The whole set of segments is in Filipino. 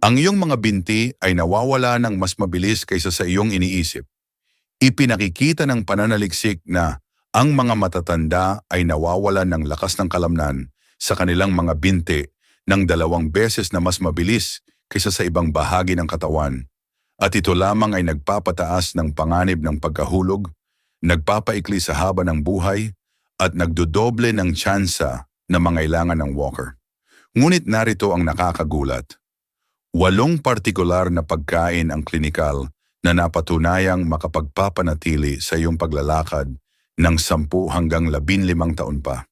Ang iyong mga binti ay nawawala ng mas mabilis kaysa sa iyong iniisip. Ipinakikita ng pananaliksik na ang mga matatanda ay nawawalan ng lakas ng kalamnan sa kanilang mga binti ng 2 beses na mas mabilis kaysa sa ibang bahagi ng katawan. At ito lamang ay nagpapataas ng panganib ng pagkahulog, nagpapaikli sa haba ng buhay, at nagdodoble ng tsansa na mangailangan ng walker. Ngunit narito ang nakakagulat. 8 partikular na pagkain ang klinikal na napatunayang makapagpapanatili sa iyong paglalakad ng 10 hanggang 15 taon pa.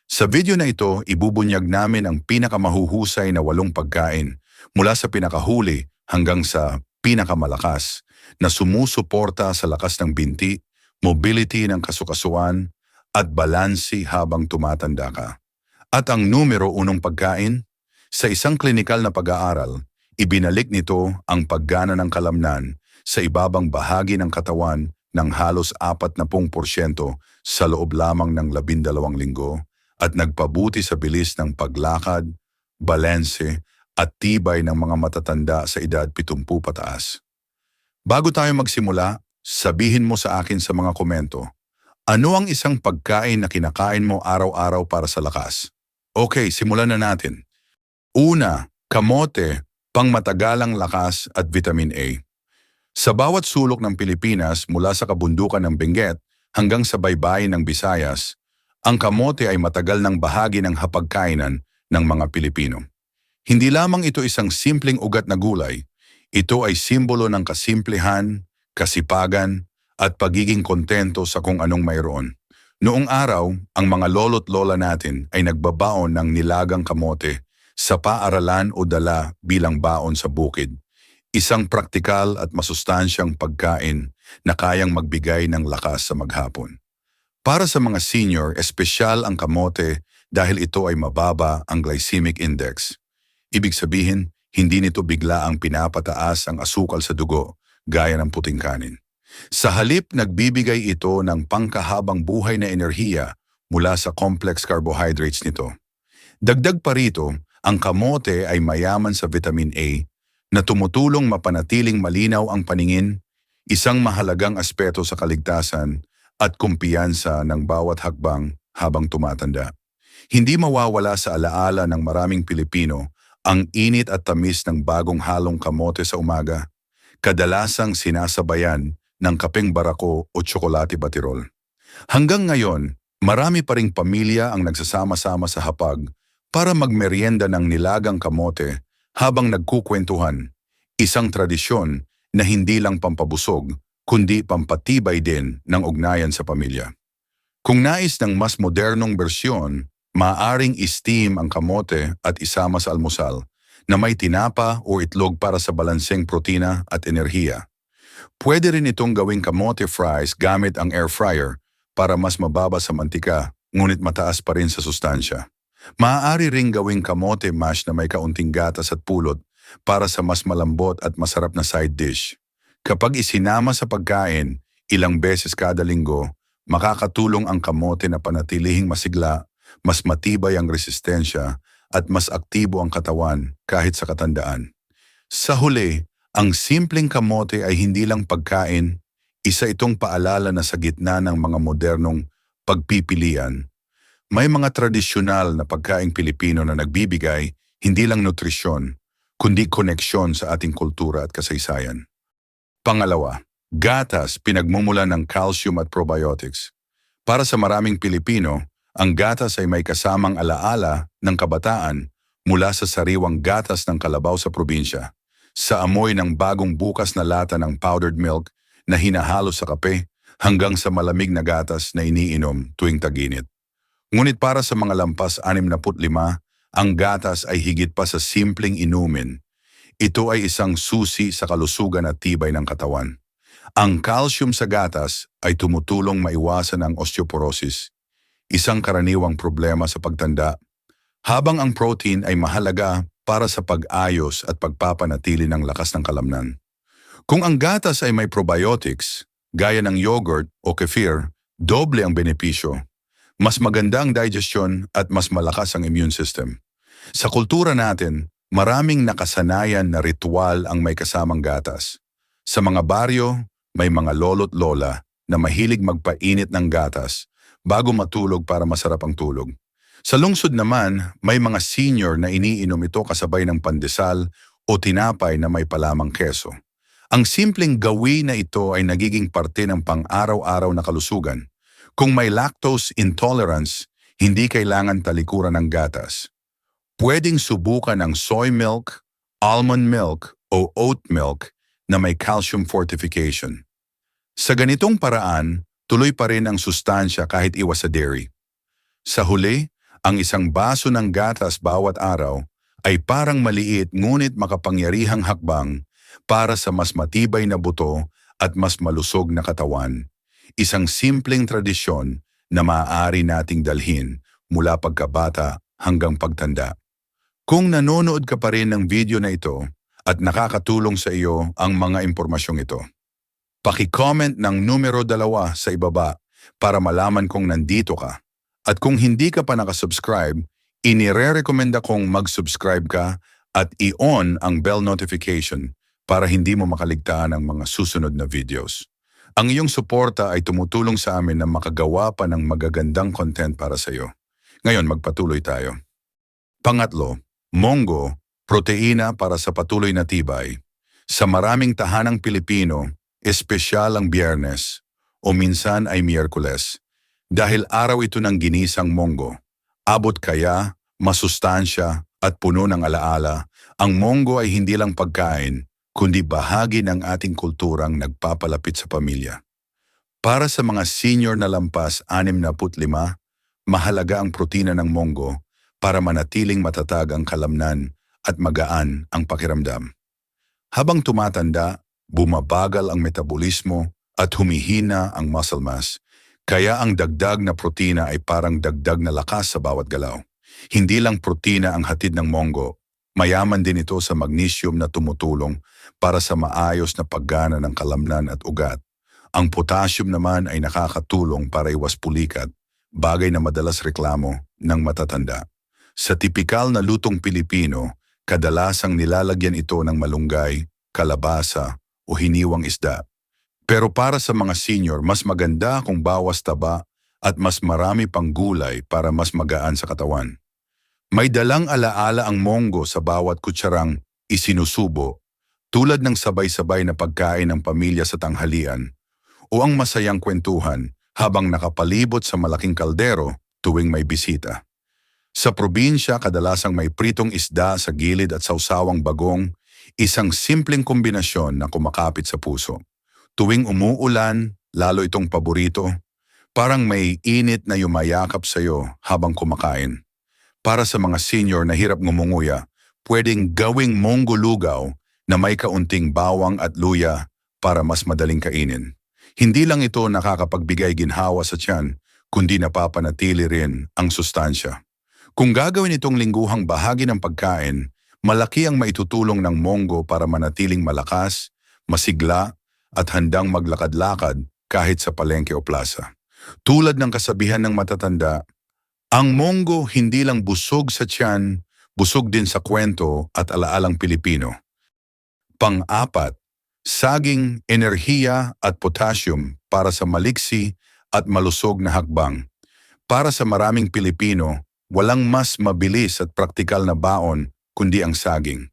Sa video na ito, ibubunyag namin ang pinakamahuhusay na 8 pagkain mula sa pinakahuli hanggang sa pinakamalakas na sumusuporta sa lakas ng binti, mobility ng kasukasuan, at balansi habang tumatanda ka. At ang numero 1 pagkain, sa isang klinikal na pag-aaral, ibinalik nito ang paggana ng kalamnan sa ibabang bahagi ng katawan ng halos 40% sa loob lamang ng 12 linggo at nagpabuti sa bilis ng paglakad, balanse at tibay ng mga matatanda sa edad 70 pataas. Bago tayo magsimula, sabihin mo sa akin sa mga komento, ano ang isang pagkain na kinakain mo araw-araw para sa lakas? Okay, simulan na natin. Una, kamote, pangmatagalang lakas at vitamin A. Sa bawat sulok ng Pilipinas mula sa kabundukan ng Benguet hanggang sa baybayin ng Visayas, ang kamote ay matagal ng bahagi ng hapagkainan ng mga Pilipino. Hindi lamang ito isang simpleng ugat na gulay, ito ay simbolo ng kasimplehan, kasipagan, at pagiging kontento sa kung anong mayroon. Noong araw, ang mga lolo't lola natin ay nagbabaon ng nilagang kamote sa paaralan o dala bilang baon sa bukid. Isang praktikal at masustansyang pagkain na kayang magbigay ng lakas sa maghapon. Para sa mga senior, espesyal ang kamote dahil ito ay mababa ang glycemic index. Ibig sabihin, hindi nito bigla ang pinapataas ang asukal sa dugo gaya ng puting kanin. Sa halip, nagbibigay ito ng pangkahabang buhay na enerhiya mula sa complex carbohydrates nito. Dagdag pa rito, ang kamote ay mayaman sa vitamin A na tumutulong mapanatiling malinaw ang paningin, isang mahalagang aspeto sa kaligtasan at kumpiyansa ng bawat hakbang habang tumatanda. Hindi mawawala sa alaala ng maraming Pilipino ang init at tamis ng bagong halong kamote sa umaga, kadalasang sinasabayan ng kapeng barako o tsokolate batirol. Hanggang ngayon, marami pa ring pamilya ang nagsasama-sama sa hapag para magmeryenda ng nilagang kamote habang nagkukwentuhan, isang tradisyon na hindi lang pampabusog, kundi pampatibay din ng ugnayan sa pamilya. Kung nais ng mas modernong bersyon, maaaring i-steam ang kamote at isama sa almusal na may tinapa o itlog para sa balanseng protina at enerhiya. Pwede rin itong gawing kamote fries gamit ang air fryer para mas mababa sa mantika, ngunit mataas pa rin sa sustansya. Maaari ring gawing kamote mash na may kaunting gatas at pulot para sa mas malambot at masarap na side dish. Kapag isinama sa pagkain, ilang beses kada linggo, makakatulong ang kamote na panatilihing masigla, mas matibay ang resistensya at mas aktibo ang katawan kahit sa katandaan. Sa huli, ang simpleng kamote ay hindi lang pagkain, isa itong paalala na sa gitna ng mga modernong pagpipilian, may mga tradisyonal na pagkaing Pilipino na nagbibigay hindi lang nutrisyon, kundi koneksyon sa ating kultura at kasaysayan. Pangalawa, gatas pinagmumulan ng calcium at probiotics. Para sa maraming Pilipino, ang gatas ay may kasamang alaala ng kabataan mula sa sariwang gatas ng kalabaw sa probinsya, sa amoy ng bagong bukas na lata ng powdered milk na hinahalo sa kape hanggang sa malamig na gatas na iniinom tuwing tag-init. Ngunit para sa mga lampas 65, ang gatas ay higit pa sa simpleng inumin. Ito ay isang susi sa kalusugan at tibay ng katawan. Ang calcium sa gatas ay tumutulong maiwasan ang osteoporosis, isang karaniwang problema sa pagtanda, habang ang protein ay mahalaga para sa pag-ayos at pagpapanatili ng lakas ng kalamnan. Kung ang gatas ay may probiotics, gaya ng yogurt o kefir, doble ang benepisyo. Mas maganda ang digestion at mas malakas ang immune system. Sa kultura natin, Maraming nakasanayan na ritual ang may kasamang gatas. Sa mga baryo, may mga lolo't lola na mahilig magpainit ng gatas bago matulog para masarap ang tulog. Sa lungsod naman, may mga senior na iniinom ito kasabay ng pandesal o tinapay na may palamang keso. Ang simpleng gawi na ito ay nagiging parte ng pang-araw-araw na kalusugan. Kung may lactose intolerance, hindi kailangan talikuran ng gatas. Pwedeng subukan ang soy milk, almond milk o oat milk na may calcium fortification. Sa ganitong paraan, tuloy pa rin ang sustansya kahit iwas sa dairy. Sa huli, ang isang baso ng gatas bawat araw ay parang maliit ngunit makapangyarihang hakbang para sa mas matibay na buto at mas malusog na katawan. Isang simpleng tradisyon na maaari nating dalhin mula pagkabata hanggang pagtanda. Kung nanonood ka pa rin ng video na ito at nakakatulong sa iyo ang mga impormasyong ito, paki-comment ng numero 2 sa ibaba para malaman kong nandito ka. At kung hindi ka pa nakasubscribe, inire-recommenda kong mag-subscribe ka at i-on ang bell notification para hindi mo makaligtaan ang mga susunod na videos. Ang iyong suporta ay tumutulong sa amin na makagawa pa ng magagandang content para sa iyo. Ngayon, magpatuloy tayo. Pangatlo, monggo, proteina para sa patuloy na tibay. Sa maraming tahanang Pilipino, espesyal ang Biyernes o minsan ay Miyerkules. Dahil araw ito ng ginisang monggo. Abot kaya, masustansya at puno ng alaala, ang monggo ay hindi lang pagkain, kundi bahagi ng ating kulturang nagpapalapit sa pamilya. Para sa mga senior na lampas 65, mahalaga ang protina ng monggo para manatiling matatag ang kalamnan at magaan ang pakiramdam. Habang tumatanda, bumabagal ang metabolismo at humihina ang muscle mass, kaya ang dagdag na protina ay parang dagdag na lakas sa bawat galaw. Hindi lang protina ang hatid ng monggo, mayaman din ito sa magnesium na tumutulong para sa maayos na paggana ng kalamnan at ugat. Ang potassium naman ay nakakatulong para iwas pulikat, bagay na madalas reklamo ng matatanda. Sa tipikal na lutong Pilipino, kadalasang nilalagyan ito ng malunggay, kalabasa o hiniwang isda. Pero para sa mga senior, mas maganda kung bawas taba at mas marami pang gulay para mas magaan sa katawan. May dalang alaala ang monggo sa bawat kutsarang isinusubo, tulad ng sabay-sabay na pagkain ng pamilya sa tanghalian o ang masayang kwentuhan habang nakapalibot sa malaking kaldero tuwing may bisita. Sa probinsya, kadalasang may pritong isda sa gilid at sausawang bagong, isang simpleng kombinasyon na kumakapit sa puso. Tuwing umuulan, lalo itong paborito, parang may init na yumayakap sa iyo habang kumakain. Para sa mga senior na hirap ngumunguya, pwedeng gawing monggo lugaw na may kaunting bawang at luya para mas madaling kainin. Hindi lang ito nakakapagbigay ginhawa sa tiyan, kundi napapanatili rin ang sustansya. Kung gagawin itong lingguhang bahagi ng pagkain, malaki ang maitutulong ng monggo para manatiling malakas, masigla, at handang maglakad-lakad kahit sa palengke o plaza. Tulad ng kasabihan ng matatanda, ang monggo hindi lang busog sa tiyan, busog din sa kwento at alaalang Pilipino. Pang-apat, saging, enerhiya at potassium para sa maliksi at malusog na hakbang. Para sa maraming Pilipino, walang mas mabilis at praktikal na baon kundi ang saging.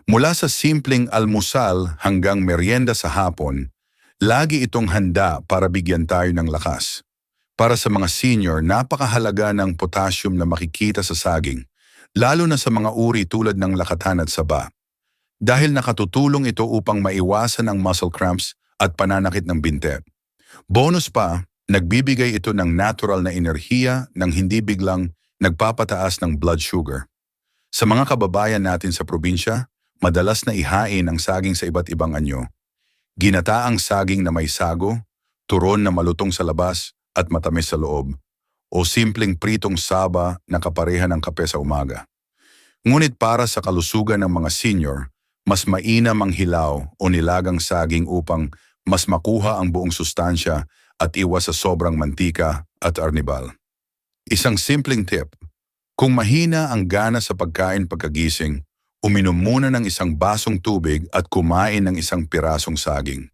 Mula sa simpleng almusal hanggang merienda sa hapon, lagi itong handa para bigyan tayo ng lakas. Para sa mga senior, napakahalaga ng potassium na makikita sa saging, lalo na sa mga uri tulad ng lakatan at saba. Dahil nakatutulong ito upang maiwasan ang muscle cramps at pananakit ng binte. Bonus pa, nagbibigay ito ng natural na enerhiya nang hindi biglang nagpapataas ng blood sugar. Sa mga kababayan natin sa probinsya, madalas na ihain ang saging sa iba't ibang anyo. Ginataang saging na may sago, turon na malutong sa labas at matamis sa loob, o simpleng pritong saba na kapareha ng kape sa umaga. Ngunit para sa kalusugan ng mga senior, mas mainam ang hilaw o nilagang saging upang mas makuha ang buong sustansya at iwas sa sobrang mantika at arnibal. Isang simpleng tip, kung mahina ang gana sa pagkain pagkagising, Uminom muna ng isang basong tubig at kumain ng isang pirasong saging.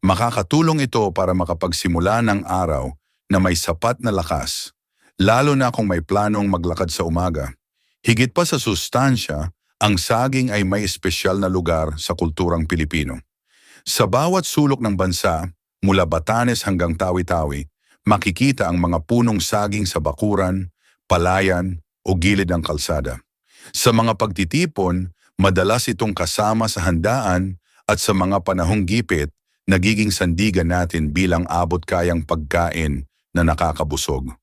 Makakatulong ito para makapagsimula ng araw na may sapat na lakas, lalo na kung may planong maglakad sa umaga. Higit pa sa sustansya, ang saging ay may espesyal na lugar sa kulturang Pilipino. Sa bawat sulok ng bansa, mula Batanes hanggang Tawi-Tawi, makikita ang mga punong saging sa bakuran, palayan o gilid ng kalsada. Sa mga pagtitipon, madalas itong kasama sa handaan at sa mga panahong gipit, nagiging sandigan natin bilang abot-kayang pagkain na nakakabusog.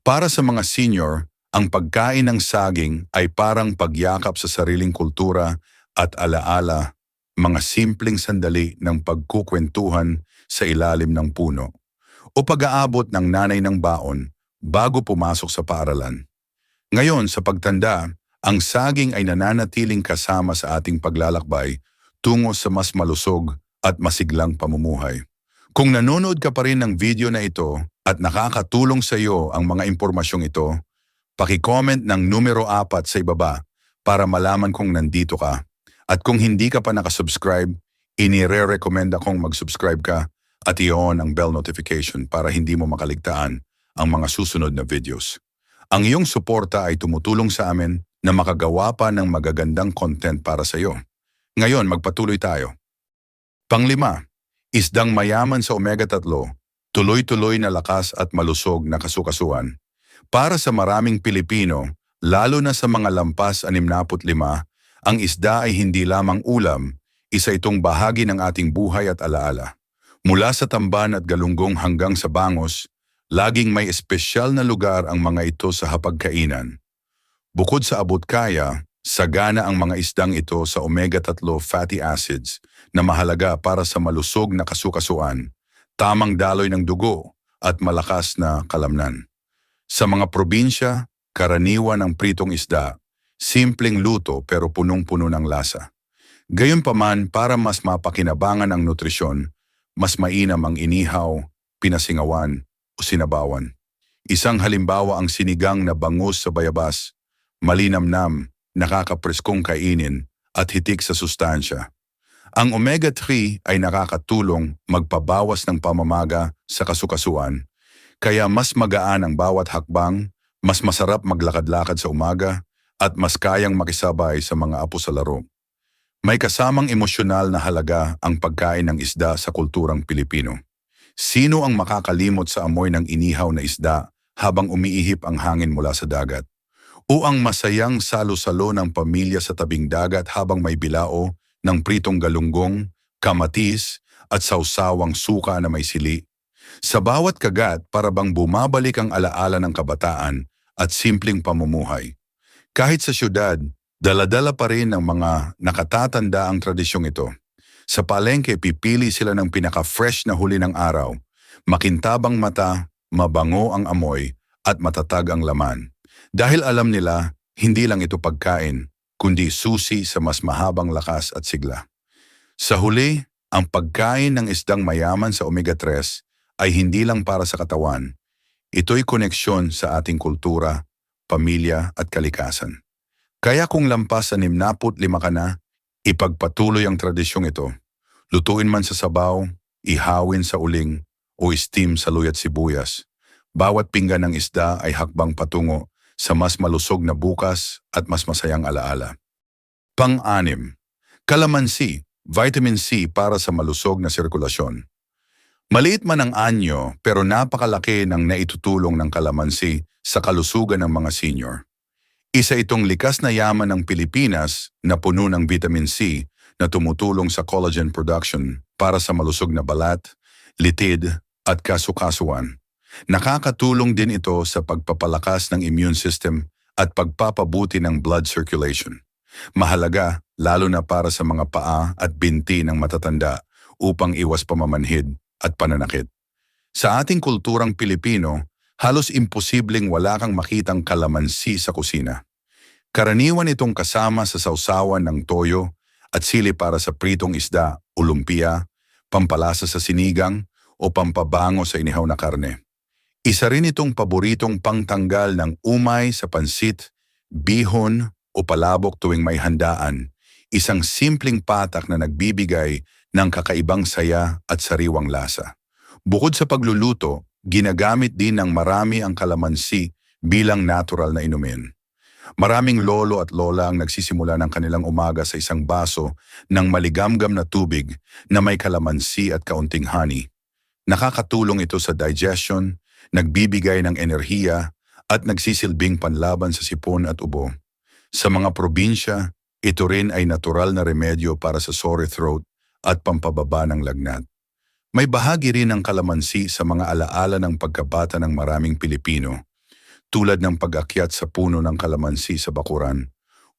Para sa mga senior, ang pagkain ng saging ay parang pagyakap sa sariling kultura at alaala, mga simpleng sandali ng pagkukwentuhan sa ilalim ng puno o pag-aabot ng nanay ng baon bago pumasok sa paaralan. Ngayon, sa pagtanda, ang saging ay nananatiling kasama sa ating paglalakbay tungo sa mas malusog at masiglang pamumuhay. Kung nanonood ka pa rin ng video na ito at nakakatulong sa iyo ang mga impormasyong ito, paki-comment ng numero 4 sa ibaba para malaman kung nandito ka. At kung hindi ka pa nakasubscribe, inire-recommend akong mag-subscribe ka at i-on ang bell notification para hindi mo makaligtaan ang mga susunod na videos. Ang iyong suporta ay tumutulong sa amin na makagawa pa ng magagandang content para sa iyo. Ngayon, magpatuloy tayo. Panglima, isdang mayaman sa omega-3, tuloy-tuloy na lakas at malusog na kasukasuan. Para sa maraming Pilipino, lalo na sa mga lampas 65, ang isda ay hindi lamang ulam, isa itong bahagi ng ating buhay at alaala. Mula sa tamban at galunggong hanggang sa bangos, laging may espesyal na lugar ang mga ito sa hapagkainan. Bukod sa abot-kaya, sagana ang mga isdang ito sa omega-3 fatty acids na mahalaga para sa malusog na kasukasuan, tamang daloy ng dugo at malakas na kalamnan. Sa mga probinsya, karaniwan ang pritong isda, simpleng luto pero punong-puno ng lasa. Gayunpaman, para mas mapakinabangan ang nutrisyon, mas mainam ang inihaw, pinasingawan o sinabawan. Isang halimbawa ang sinigang na bangus sa bayabas, malinamnam, nakakapreskong kainin at hitik sa sustansya. Ang omega-3 ay nakakatulong magpabawas ng pamamaga sa kasukasuan, kaya mas magaan ang bawat hakbang, mas masarap maglakad-lakad sa umaga, at mas kayang makisabay sa mga apo sa laro. May kasamang emosyonal na halaga ang pagkain ng isda sa kulturang Pilipino. Sino ang makakalimot sa amoy ng inihaw na isda habang umiihip ang hangin mula sa dagat? O ang masayang salo-salo ng pamilya sa tabing dagat habang may bilao ng pritong galunggong, kamatis at sausawang suka na may sili? Sa bawat kagat, para bang bumabalik ang alaala ng kabataan at simpleng pamumuhay. Kahit sa syudad, dala-dala pa rin ng mga nakatatanda ang tradisyong ito. Sa palengke, pipili sila ng pinaka-fresh na huli ng araw. Makintabang mata, mabango ang amoy, at matatag ang laman. Dahil alam nila, hindi lang ito pagkain, kundi susi sa mas mahabang lakas at sigla. Sa huli, ang pagkain ng isdang mayaman sa omega-3 ay hindi lang para sa katawan. Ito'y koneksyon sa ating kultura, pamilya at kalikasan. Kaya kung lampas 65 ka na, ipagpatuloy ang tradisyong ito. Lutuin man sa sabaw, ihawin sa uling, o steam sa luya at sibuyas. Bawat pinggan ng isda ay hakbang patungo sa mas malusog na bukas at mas masayang alaala. Pang-6, kalamansi, vitamin C para sa malusog na sirkulasyon. Maliit man ang anyo pero napakalaki ng naitutulong ng kalamansi sa kalusugan ng mga senior. Isa itong likas na yaman ng Pilipinas na puno ng vitamin C na tumutulong sa collagen production para sa malusog na balat, litid at kasukasuan. Nakakatulong din ito sa pagpapalakas ng immune system at pagpapabuti ng blood circulation. Mahalaga lalo na para sa mga paa at binti ng matatanda upang iwas pamamanhid at pananakit. Sa ating kulturang Pilipino, halos imposibleng wala kang makitang kalamansi sa kusina. Karaniwan itong kasama sa sausawan ng toyo at sili para sa pritong isda o lumpia, pampalasa sa sinigang o pampabango sa inihaw na karne. Isa rin itong paboritong pangtanggal ng umay sa pansit, bihon o palabok tuwing may handaan, isang simpleng patak na nagbibigay ng kakaibang saya at sariwang lasa. Bukod sa pagluluto, ginagamit din ng marami ang kalamansi bilang natural na inumin. Maraming lolo at lola ang nagsisimula ng kanilang umaga sa isang baso ng maligamgam na tubig na may kalamansi at kaunting honey. Nakakatulong ito sa digestion, nagbibigay ng enerhiya, at nagsisilbing panlaban sa sipon at ubo. Sa mga probinsya, ito rin ay natural na remedyo para sa sore throat at pampababa ng lagnat. May bahagi rin ng kalamansi sa mga alaala ng pagkabata ng maraming Pilipino, tulad ng pag-akyat sa puno ng kalamansi sa bakuran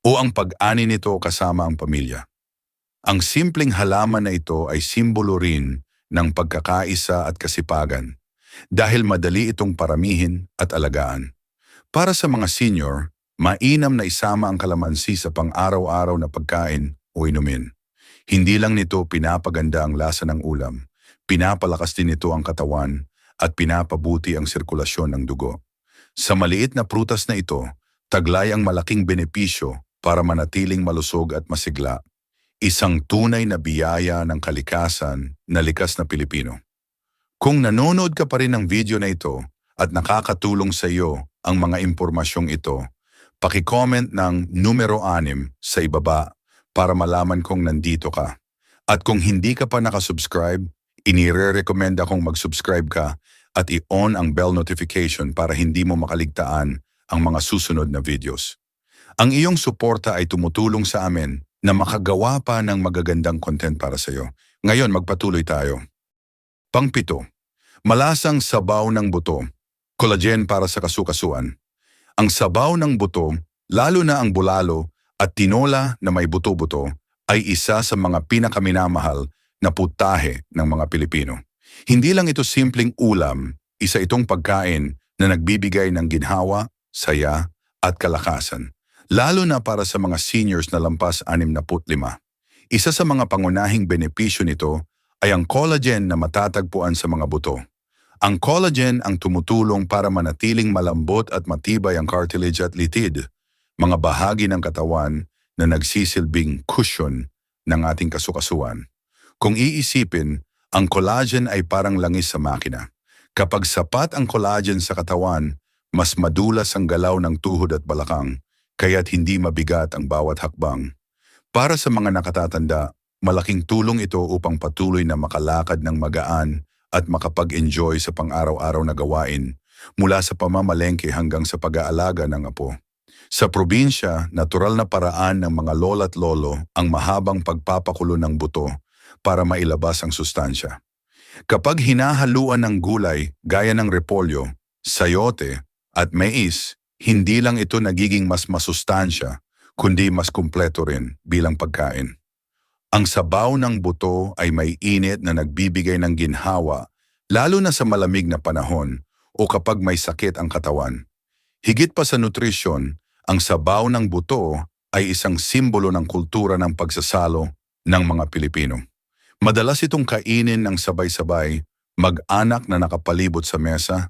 o ang pag-ani nito kasama ang pamilya. Ang simpleng halaman na ito ay simbolo rin ng pagkakaisa at kasipagan dahil madali itong paramihin at alagaan. Para sa mga senior, mainam na isama ang kalamansi sa pang-araw-araw na pagkain o inumin. Hindi lang nito pinapaganda ang lasa ng ulam, pinapalakas din nito ang katawan at pinapabuti ang sirkulasyon ng dugo. Sa maliit na prutas na ito, taglay ang malaking benepisyo para manatiling malusog at masigla. Isang tunay na biyaya ng kalikasan na likas na Pilipino. Kung nanonood ka pa rin ng video na ito at nakakatulong sa iyo ang mga impormasyong ito, paki-comment ng numero 6 sa ibaba para malaman kong nandito ka. At kung hindi ka pa nakasubscribe, inire-recommend akong mag-subscribe ka at i-on ang bell notification para hindi mo makaligtaan ang mga susunod na videos. Ang iyong suporta ay tumutulong sa amin na makagawa pa ng magagandang content para sa iyo. Ngayon, magpatuloy tayo. Pang-7, malasang sabaw ng buto, collagen para sa kasukasuan. Ang sabaw ng buto, lalo na ang bulalo at tinola na may buto-buto, ay isa sa mga pinakaminamahal na putahe ng mga Pilipino. Hindi lang ito simpleng ulam, isa itong pagkain na nagbibigay ng ginhawa, saya at kalakasan. Lalo na para sa mga seniors na lampas 65. Isa sa mga pangunahing benepisyo nito ay ang collagen na matatagpuan sa mga buto. Ang collagen ang tumutulong para manatiling malambot at matibay ang cartilage at litid, mga bahagi ng katawan na nagsisilbing cushion ng ating kasukasuan. Kung iisipin, ang collagen ay parang langis sa makina. Kapag sapat ang collagen sa katawan, mas madulas ang galaw ng tuhod at balakang, kaya't hindi mabigat ang bawat hakbang. Para sa mga nakatatanda, malaking tulong ito upang patuloy na makalakad ng magaan at makapag-enjoy sa pang-araw-araw na gawain, mula sa pamamalengke hanggang sa pag-aalaga ng apo. Sa probinsya, natural na paraan ng mga lola't lolo ang mahabang pagpapakulo ng buto para mailabas ang sustansya. Kapag hinahaluan ng gulay gaya ng repolyo, sayote at mais, hindi lang ito nagiging mas masustansya, kundi mas kumpleto rin bilang pagkain. Ang sabaw ng buto ay may init na nagbibigay ng ginhawa, lalo na sa malamig na panahon o kapag may sakit ang katawan. Higit pa sa nutrisyon, ang sabaw ng buto ay isang simbolo ng kultura ng pagsasalo ng mga Pilipino. Madalas itong kainin ng sabay-sabay, mag-anak na nakapalibot sa mesa,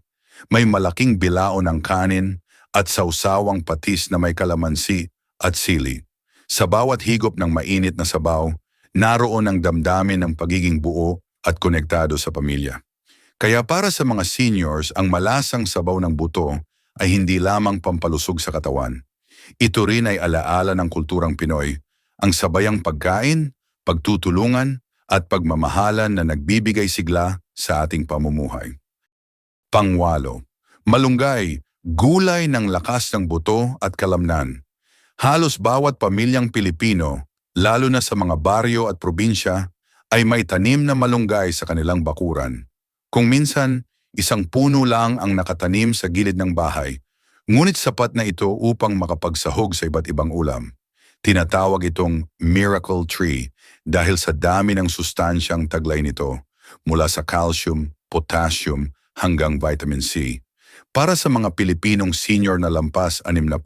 may malaking bilao ng kanin at sausawang patis na may kalamansi at sili. Sa bawat higop ng mainit na sabaw, naroon ang damdamin ng pagiging buo at konektado sa pamilya. Kaya para sa mga seniors, ang malasang sabaw ng buto ay hindi lamang pampalusog sa katawan. Ito rin ay alaala ng kulturang Pinoy, ang sabayang pagkain, pagtutulungan, at pagmamahalan na nagbibigay sigla sa ating pamumuhay. Pang-8, malunggay, gulay ng lakas ng buto at kalamnan. Halos bawat pamilyang Pilipino, lalo na sa mga baryo at probinsya, ay may tanim na malunggay sa kanilang bakuran. Kung minsan, isang puno lang ang nakatanim sa gilid ng bahay, ngunit sapat na ito upang makapagsahog sa iba't ibang ulam. Tinatawag itong miracle tree dahil sa dami ng sustansyang taglay nito, mula sa calcium, potassium, hanggang vitamin C. Para sa mga Pilipinong senior na lampas 65,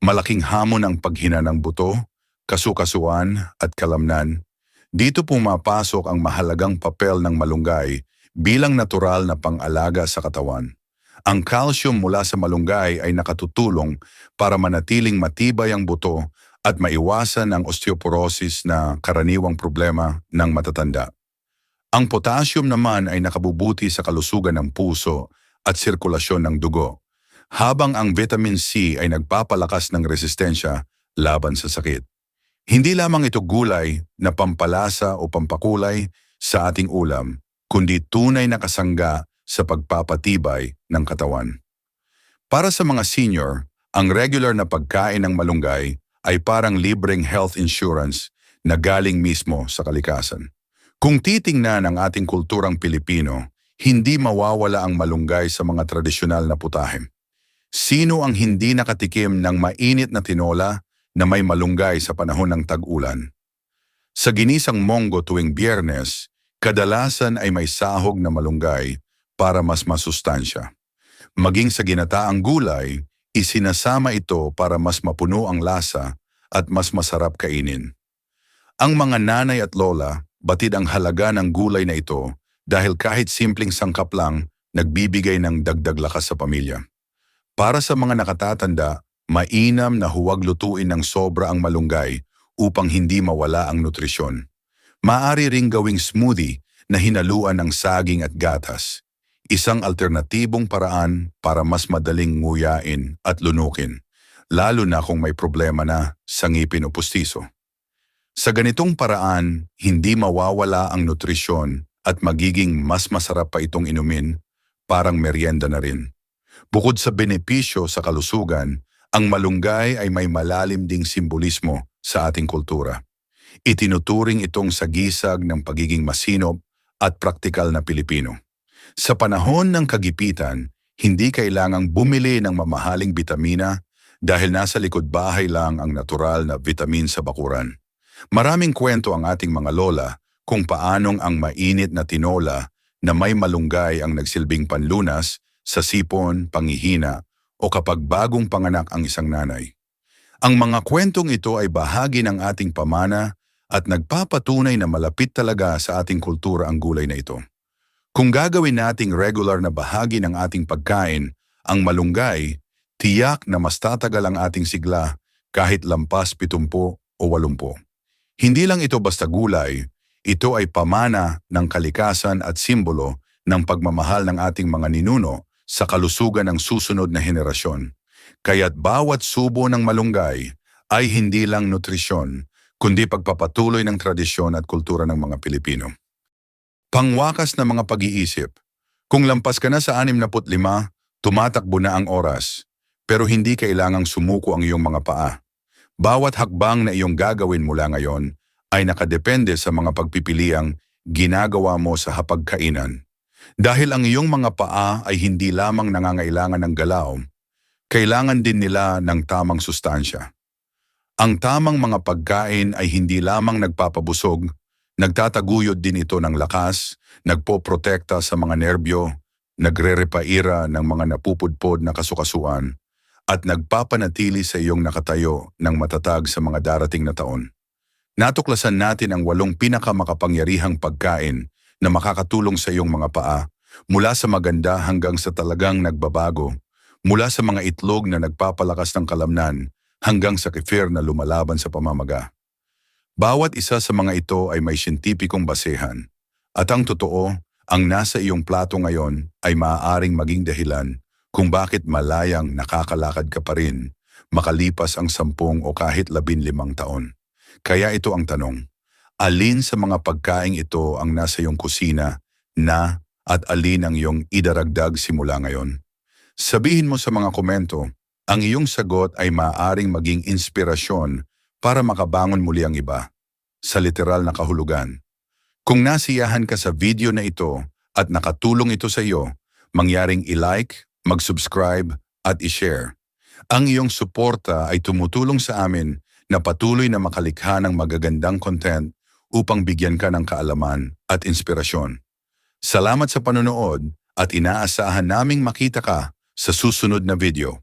malaking hamon ang paghina ng buto, kasukasuan at kalamnan. Dito pumapasok ang mahalagang papel ng malunggay bilang natural na pang-alaga sa katawan. Ang calcium mula sa malunggay ay nakatutulong para manatiling matibay ang buto at maiwasan ang osteoporosis na karaniwang problema ng matatanda. Ang potassium naman ay nakabubuti sa kalusugan ng puso at sirkulasyon ng dugo, habang ang vitamin C ay nagpapalakas ng resistensya laban sa sakit. Hindi lamang ito gulay na pampalasa o pampakulay sa ating ulam, kundi tunay na kasangga sa pagpapatibay ng katawan. Para sa mga senior, ang regular na pagkain ng malunggay ay parang libreng health insurance na galing mismo sa kalikasan. Kung titingnan ang ating kulturang Pilipino, hindi mawawala ang malunggay sa mga tradisyonal na putahe. Sino ang hindi nakatikim ng mainit na tinola na may malunggay sa panahon ng tag-ulan? Sa ginisang monggo tuwing Biyernes, kadalasan ay may sahog na malunggay para mas masustansya. Maging sa ginataang gulay, isinasama ito para mas mapuno ang lasa at mas masarap kainin. Ang mga nanay at lola, batid ang halaga ng gulay na ito dahil kahit simpleng sangkap lang, nagbibigay ng dagdag lakas sa pamilya. Para sa mga nakatatanda, mainam na huwag lutuin ng sobra ang malunggay upang hindi mawala ang nutrisyon. Maaari ring gawing smoothie na hinaluan ng saging at gatas. Isang alternatibong paraan para mas madaling nguyain at lunukin, lalo na kung may problema na sa ngipin o pustiso. Sa ganitong paraan, hindi mawawala ang nutrisyon at magiging mas masarap pa itong inumin, parang merienda na rin. Bukod sa benepisyo sa kalusugan, ang malunggay ay may malalim ding simbolismo sa ating kultura. Itinuturing itong sagisag ng pagiging masinop at praktikal na Pilipino. Sa panahon ng kagipitan, hindi kailangang bumili ng mamahaling bitamina dahil nasa likod bahay lang ang natural na vitamin sa bakuran. Maraming kwento ang ating mga lola kung paanong ang mainit na tinola na may malunggay ang nagsilbing panlunas sa sipon, panghihina, o kapag bagong panganak ang isang nanay. Ang mga kwentong ito ay bahagi ng ating pamana at nagpapatunay na malapit talaga sa ating kultura ang gulay na ito. Kung gagawin nating regular na bahagi ng ating pagkain, ang malunggay, tiyak na mas tatagal ang ating sigla kahit lampas 70 o 80. Hindi lang ito basta gulay, ito ay pamana ng kalikasan at simbolo ng pagmamahal ng ating mga ninuno sa kalusugan ng susunod na henerasyon. Kaya't bawat subo ng malunggay ay hindi lang nutrisyon, kundi pagpapatuloy ng tradisyon at kultura ng mga Pilipino. Pangwakas na mga pag-iisip. Kung lampas ka na sa 65, tumatakbo na ang oras, pero hindi kailangang sumuko ang iyong mga paa. Bawat hakbang na iyong gagawin mula ngayon ay nakadepende sa mga pagpipiliang ginagawa mo sa hapagkainan. Dahil ang iyong mga paa ay hindi lamang nangangailangan ng galaw, kailangan din nila ng tamang sustansya. Ang tamang mga pagkain ay hindi lamang nagpapabusog, nagtataguyod din ito ng lakas, nagpoprotekta sa mga nerbyo, nagre-repaira ng mga napupudpod na kasukasuan, at nagpapanatili sa iyong nakatayo ng matatag sa mga darating na taon. Natuklasan natin ang 8 pinakamakapangyarihang pagkain na makakatulong sa iyong mga paa, mula sa maganda hanggang sa talagang nagbabago, mula sa mga itlog na nagpapalakas ng kalamnan hanggang sa kefir na lumalaban sa pamamaga. Bawat isa sa mga ito ay may siyentipikong basehan. At ang totoo, ang nasa iyong plato ngayon ay maaaring maging dahilan kung bakit malayang nakakalakad ka pa rin, makalipas ang 10 o kahit 15 taon. Kaya ito ang tanong. Alin sa mga pagkaing ito ang nasa iyong kusina na at alin ang iyong idaragdag simula ngayon? Sabihin mo sa mga komento, ang iyong sagot ay maaaring maging inspirasyon para makabangon muli ang iba, sa literal na kahulugan. Kung nasiyahan ka sa video na ito at nakatulong ito sa iyo, mangyaring i-like, mag-subscribe at i-share. Ang iyong suporta ay tumutulong sa amin na patuloy na makalikha ng magagandang content upang bigyan ka ng kaalaman at inspirasyon. Salamat sa panonood at inaasahan naming makita ka sa susunod na video.